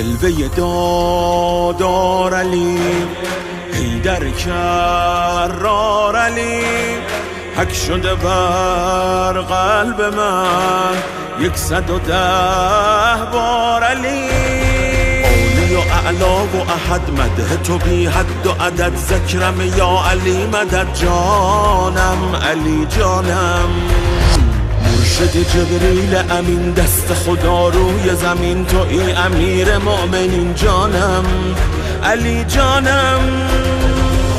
جلوه دادار علی، حیدر کرار علی، حک شده بر قلب من 110 بار علی. اولی و اعلا و احد، مده تو بی حد و عدد، ذکرم یا علی مدد. جانم علی جانم، مرشد جبریل امین، دست خدا روی زمین، تو ای امیر مؤمنین. جانم علی جانم،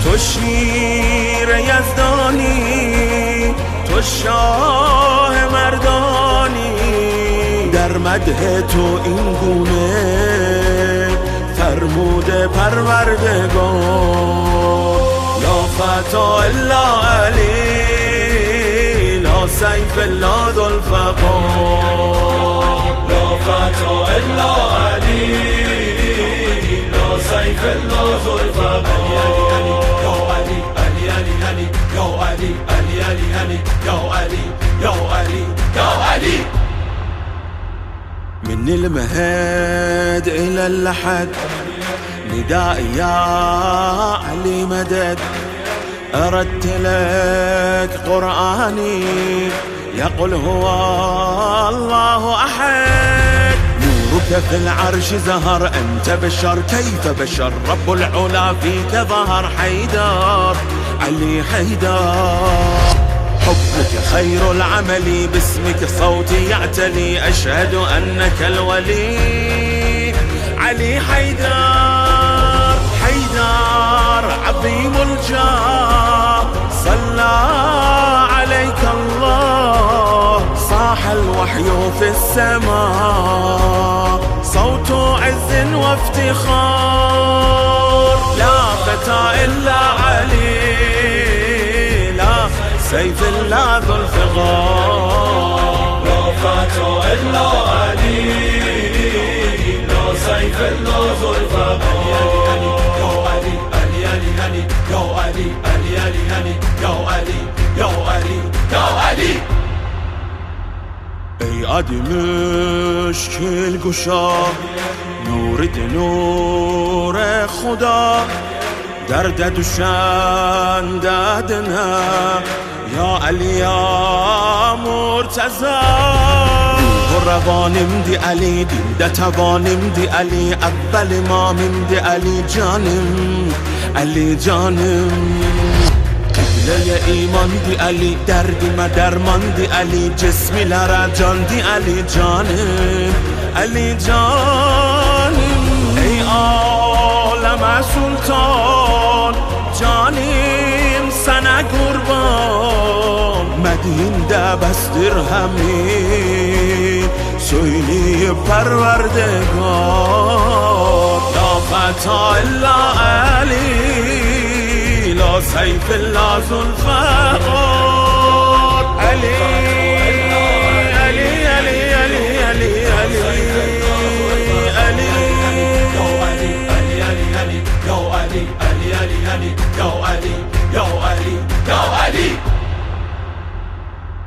تو شیر یزدانی، تو شاه مردانی، در مدح تو این گونه فرموده پروردگار. لا فتا الا علی، لا سیف الا ذوالفقار. لا فتا الا علی، لا سیف الا ذوالفقار. یا علی علی علی علی، یا علی علی علی علی، یا علی یا علی یا علی. من المهد إلى اللحد نداء يا علي مدد. أردت لك قرآني يقول هو الله أحد. نورك في العرش زهر، أنت بشر كيف بشر، رب العلا فيك ظهر. حيدر علي حيدر، حبك خير العمل، باسمك صوتي يعتلي، أشهد أنك الولي. علي حيدر حيدر عظيم الجاه، صلى عليك الله، صاح الوحي في السماء، صوت عز وافتخار. لا فتى إلا علي، سيف الله ذو الفقار. لا فتا إلا علي، لا سيف الله ذو الفقار. يا علي علي علي علي، يا علي علي علي علي، يا علي يا علي يا علي. ای عدی مشکل گشا، نورت نور خدا، درد دوشنده نه یا علی یا مرتضی. روح روانم دی علی، دین توانم دی علی، اول امامم دی علی جانم علی جانم. قبله ایمان دی علی، دردی ما درمان دی علی، جسمی لرا جان دی علی جانم علی جانم. ای عالم سلطان جانیم سنه قربان، مدین ده بس درهمی سویلی پروردگار. لا فتا الا علی، لا سیف الا ذوالفقار. علی علی علی علی علی علی علی.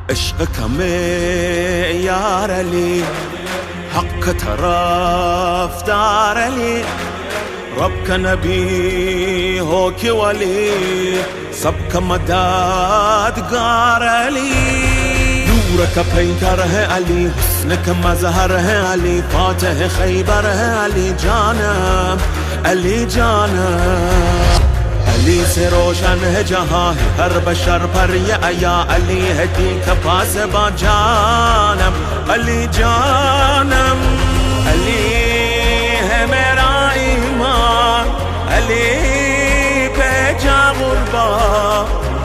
عشقك معيار لي، حق طرف دار لي، ربك نبي هوك ولي، سبك مددگار لي. نورك پیکر ہے علی، حسنك مظہر ہے علی، فاتح خیبر ہے علی جانم علی جانم. علی سے روشن ہے جہاں ہے ہر بشر پر یہ آیا، علی ہے دین کا پاسباں جانم علی جانم. علی ہے میرا ایمان، علی پہ جا غربا،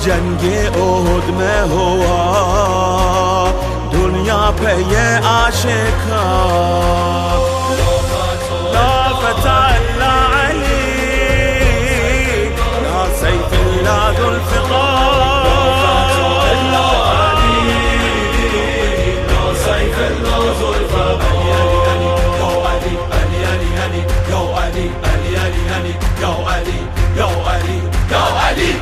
جنگ احد میں ہوا دنیا پہ یہ آشکار. لا فتى إلا علي، لا سيف إلا ذو الفقار. إلا علي، لا سيف إلا ذو الفقار. يا علي علي علي علي، يا علي علي علي علي، يا علي يا علي يا علي.